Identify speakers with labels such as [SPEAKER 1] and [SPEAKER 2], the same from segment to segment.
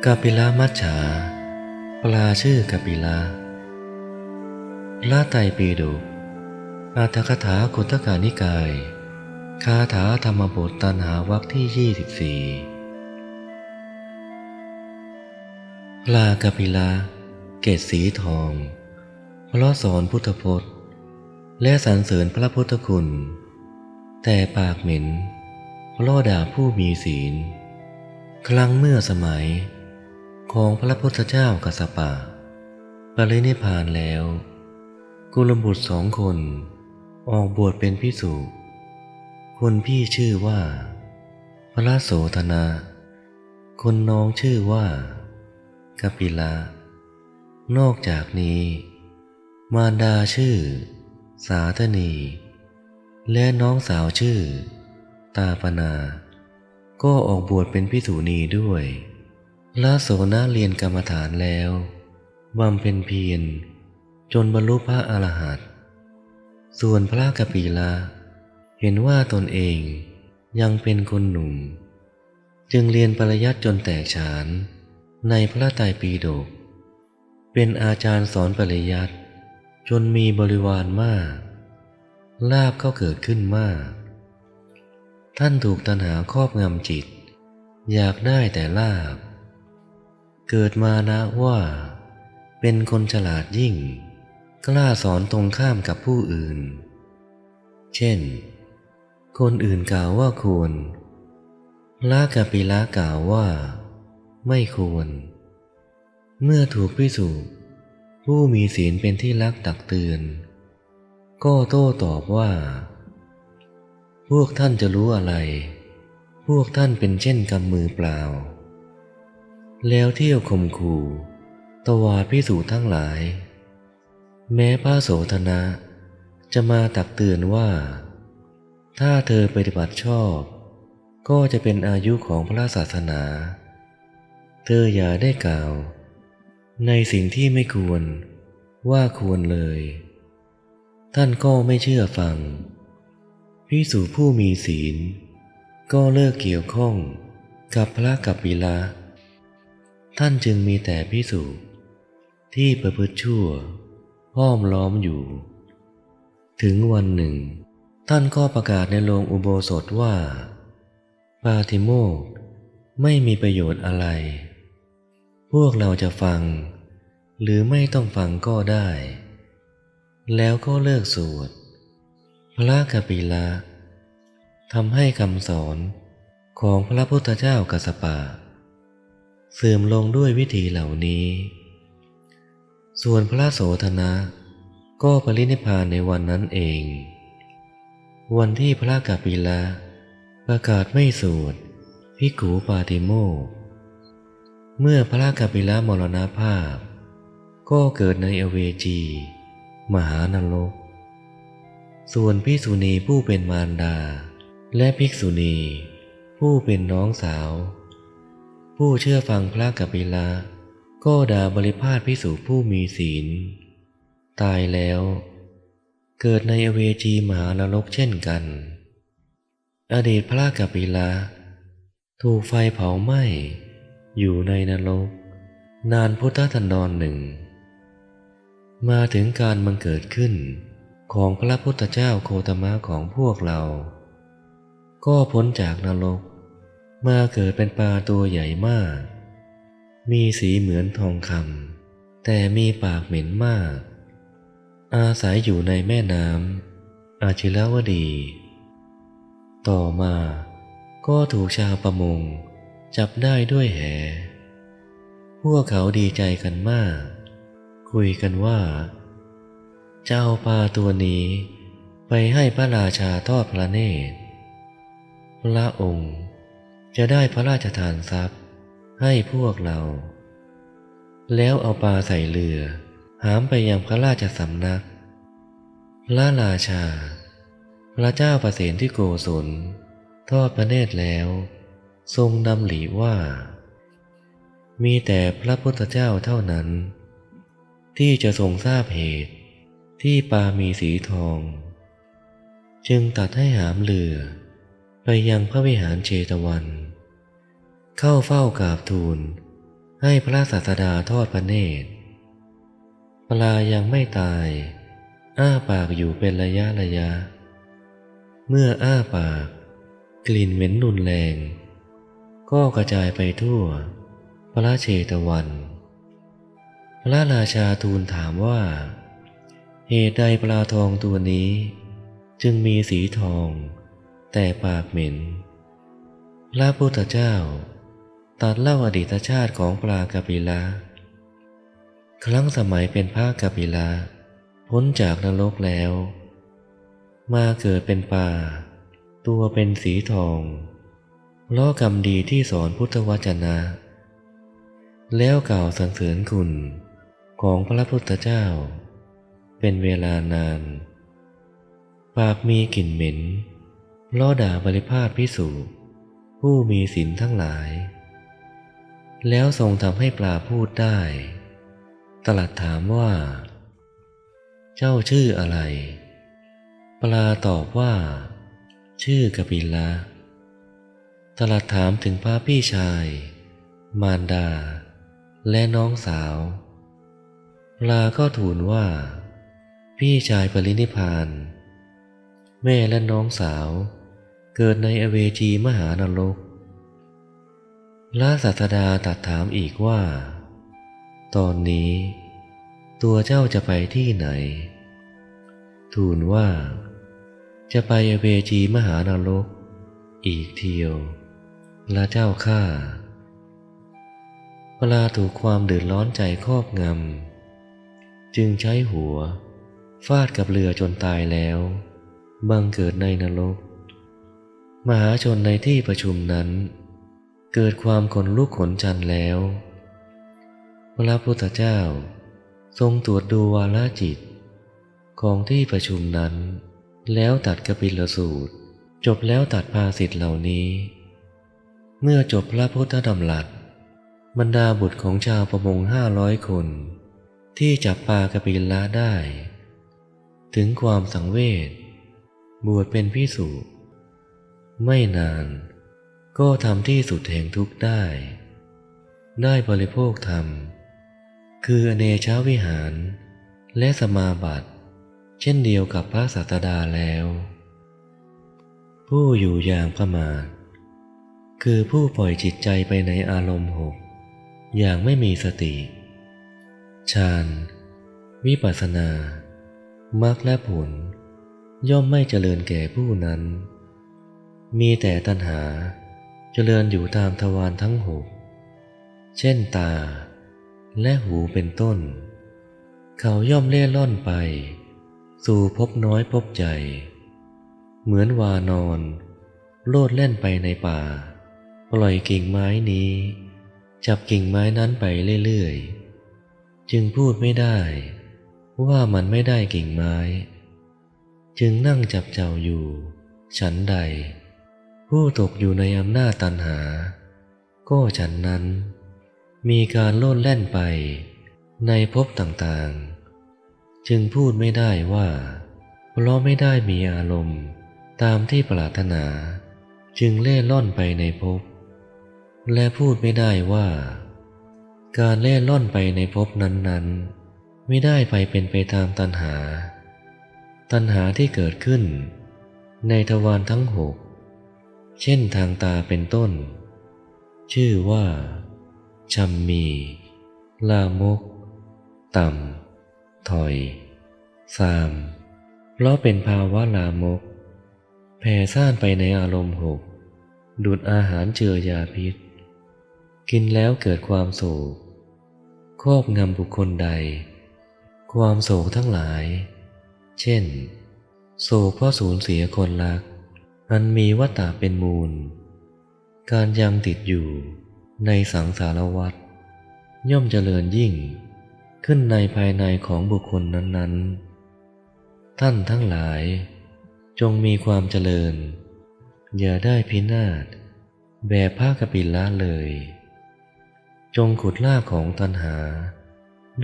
[SPEAKER 1] กาปิลมัจฉาปลาชื่อกาปิลาพระไตรปิฎกอรรถกถาคุตตกนิกายคาถาธรรมบทตัณหาวรรคที่24ปลากาปิลาเกศสีทองเพราะสอนพุทธพจน์และสรรเสริญพระพุทธคุณแต่ปากเหม็นเพราะด่าผู้มีศีลครั้งเมื่อสมัยของพระพุทธเจ้ากัสสปะปรินิพพานแล้วกุลบุตร2 คนออกบวชเป็นภิกษุคนพี่ชื่อว่าพระโสธนะคนน้องชื่อว่ากัปปิลานอกจากนี้มารดาชื่อสาธนีและน้องสาวชื่อตาปนาก็ออกบวชเป็นภิกษุณีด้วยพระโสนะเรียนกรรมฐานแล้วบำเพ็ญเพียรจนบรรลุพระอรหันต์ส่วนพระกัปปิลาเห็นว่าตนเองยังเป็นคนหนุ่มจึงเรียนปริยัติจนแตกฉานในพระไตรปิฎกเป็นอาจารย์สอนปริยัติจนมีบริวารมากลาภก็เกิดขึ้นมากท่านถูกตัณหาครอบงำจิตอยากได้แต่ลาภเกิดมานะว่าเป็นคนฉลาดยิ่งกล้าสอนตรงข้ามกับผู้อื่นเช่นคนอื่นกล่าวว่าควรพระกัปปิลากล่าวว่าไม่ควรเมื่อถูกภิกษุผู้มีศีลเป็นที่รักตักเตือนก็โต้ตอบว่าพวกท่านจะรู้อะไรพวกท่านเป็นเช่นกำมือเปล่าแล้วเที่ยวข่มขู่ตวาดภิกษุทั้งหลายแม้พระโสธนะจะมาตักเตือนว่าถ้าเธอปฏิบัติชอบก็จะเป็นอายุของพระศาสนาเธออย่าได้กล่าวในสิ่งที่ไม่ควรว่าควรเลยท่านก็ไม่เชื่อฟังภิกษุผู้มีศีลก็เลิกเกี่ยวข้องกับพระกัปปิลาท่านจึงมีแต่ภิกษุที่ประพฤติชั่วห้อมล้อมอยู่ถึงวันหนึ่งท่านก็ประกาศในโรงอุโบสถว่าปาติโมกข์ไม่มีประโยชน์อะไรพวกเราจะฟังหรือไม่ต้องฟังก็ได้แล้วก็เลิกสวดพระกัปปิลาทำให้คำสอนของพระพุทธเจ้ากัสสปะเสื่อมลงด้วยวิธีเหล่านี้ส่วนพระโสธนะก็ปรินิพพานในวันนั้นเองวันที่พระกัปปิลาประกาศไม่สวดภิกขุปาติโมกข์เมื่อพระกัปปิลามรณภาพก็เกิดในอเวจีมหานรกส่วนภิกษุณีผู้เป็นมารดาและภิกษุณีผู้เป็นน้องสาวผู้เชื่อฟังพระกัปปิลาก็ด่าบริพาทภิกษุผู้มีศีลตายแล้วเกิดในอเวจีมหานรกเช่นกันอดีตพระกัปปิลาถูกไฟเผาไหม้อยู่ในนรกนานพุทธธันดรหนึ่งมาถึงการบังเกิดขึ้นของพระพุทธเจ้าโคตมะของพวกเราก็พ้นจากนรกมาเกิดเป็นปลาตัวใหญ่มากมีสีเหมือนทองคำแต่มีปากเหม็นมากอาศัยอยู่ในแม่น้ำอาชิรวดีต่อมาก็ถูกชาวประมงจับได้ด้วยแหพวกเขาดีใจกันมากคุยกันว่าจะเอาปลาตัวนี้ไปให้พระราชาทอดพระเนตรพระองค์จะได้พระราชทานทรัพย์ให้พวกเราแล้วเอาปลาใส่เรือหามไปยังพระราชสำนักพระราชาพระเจ้าประเสนที่โกศลทอดพระเนตรแล้วทรงดำริว่ามีแต่พระพุทธเจ้าเท่านั้นที่จะทรงทราบเหตุที่ปลามีสีทองจึงตัดให้หามเรือไปยังพระวิหารเชตวันเข้าเฝ้ากราบทูล ให้พระศาสดาทอดพระเนตรปลายังไม่ตายอ้าปากอยู่เป็นระยะเมื่ออ้าปากกลิ่นเหม็นรุนแรงก็กระจายไปทั่วพระเชตวันพระราชาทูลถามว่าเหตุใดปลาทองตัวนี้จึงมีสีทองแต่ปากเหม็นพระพุทธเจ้าตรัสเล่าอดีตชาติของปลากปิละครั้งสมัยเป็นพระกปิละพ้นจากนรกแล้วมาเกิดเป็นปลาตัวเป็นสีทองเพราะกรรมดีที่สอนพุทธวจนะแล้วกล่าวสรรเสริญคุณของพระพุทธเจ้าเป็นเวลานานปากมีกลิ่นเหม็นเพราะด่าบริพาทภิกษุผู้มีศีลทั้งหลายแล้วทรงทำให้ปลาพูดได้ตรัสถามว่าเจ้าชื่ออะไรปลาตอบว่าชื่อกปิละตรัสถามถึงพระพี่ชายมารดาและน้องสาวปลาก็ทูลว่าพี่ชายปรินิพพานแม่และน้องสาวเกิดในอเวจีมหานรกพระศาสดาตรัสถามอีกว่าตอนนี้ตัวเจ้าจะไปที่ไหนทูลว่าจะไปอเวจีมหานรกอีกเที่ยวพระเจ้าข้าปลาถูกความเดือดร้อนใจครอบงำจึงใช้หัวฟาดกับเรือจนตายแล้วบังเกิดในนรกมหาชนในที่ประชุมนั้นเกิดความขนลุกขนชันแล้วพระพุทธเจ้าทรงตรวจดูวาลจิตของที่ประชุมนั้นแล้วตัดกปิลสูตรจบแล้วตัดภาษิตเหล่านี้เมื่อจบพระพุทธดำรัสบรรดาบุตรของชาวประมง500 คนที่จับปลากปิละได้ถึงความสังเวชบวชเป็นภิกษุไม่นานก็ทำที่สุดแห่งทุกข์ได้บริโภคธรรมคืออเนชวิหารและสมาบัติเช่นเดียวกับพระศาสดาแล้วผู้อยู่อย่างประมาทคือผู้ปล่อยจิตใจไปในอารมณ์6อย่างไม่มีสติฌานวิปัสสนามรรคและผลย่อมไม่เจริญแก่ผู้นั้นมีแต่ตัณหาเจริญอยู่ตามทวารทั้ง6เช่นตาและหูเป็นต้นเขาย่อมเล่ร่อนไปสู่ภพน้อยภพใหญ่เหมือนวานอนโลดแล่นไปในป่าปล่อยกิ่งไม้นี้จับกิ่งไม้นั้นไปเรื่อยๆจึงพูดไม่ได้ว่ามันไม่ได้กิ่งไม้จึงนั่งจับเจ้าอยู่ฉันใดผู้ตกอยู่ในอำนาจตัณหาก็ฉันนั้นมีการโลดแล่นไปในภพต่างๆจึงพูดไม่ได้ว่าเพราะไม่ได้มีอารมณ์ตามที่ปรารถนาจึงเล่ร่อนไปในภพและพูดไม่ได้ว่าการเล่ร่อนไปในภพนั้นๆไม่ได้เป็นไปตามตัณหาที่เกิดขึ้นในทวารทั้ง6เช่นทางตาเป็นต้นชื่อว่าชัมมีลามกต่ำถอยสามเพราะเป็นภาวะลามกแผ่ซ่านไปในอารมณ์6ดูดอาหารเจือยาพิษกินแล้วเกิดความโศกครอบงำบุคคลใดความโศกทั้งหลายเช่นโศกเพราะสูญเสียคนรักอันมีวัฏฏะเป็นมูลการยังติดอยู่ในสังสารวัฏย่อมเจริญยิ่งขึ้นในภายในของบุคคลนั้นๆท่านทั้งหลายจงมีความเจริญอย่าได้พินาศแบบพระกปิละเลยจงขุดรากของตัณหา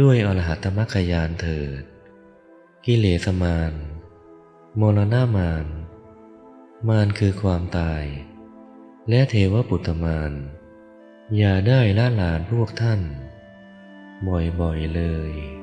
[SPEAKER 1] ด้วยอรหัตมรรคญาณเถิดกิเลสมารมรณมารคือความตายและเทวปุตตมาร อย่าได้ละหลานพวกท่านบ่อยๆเลย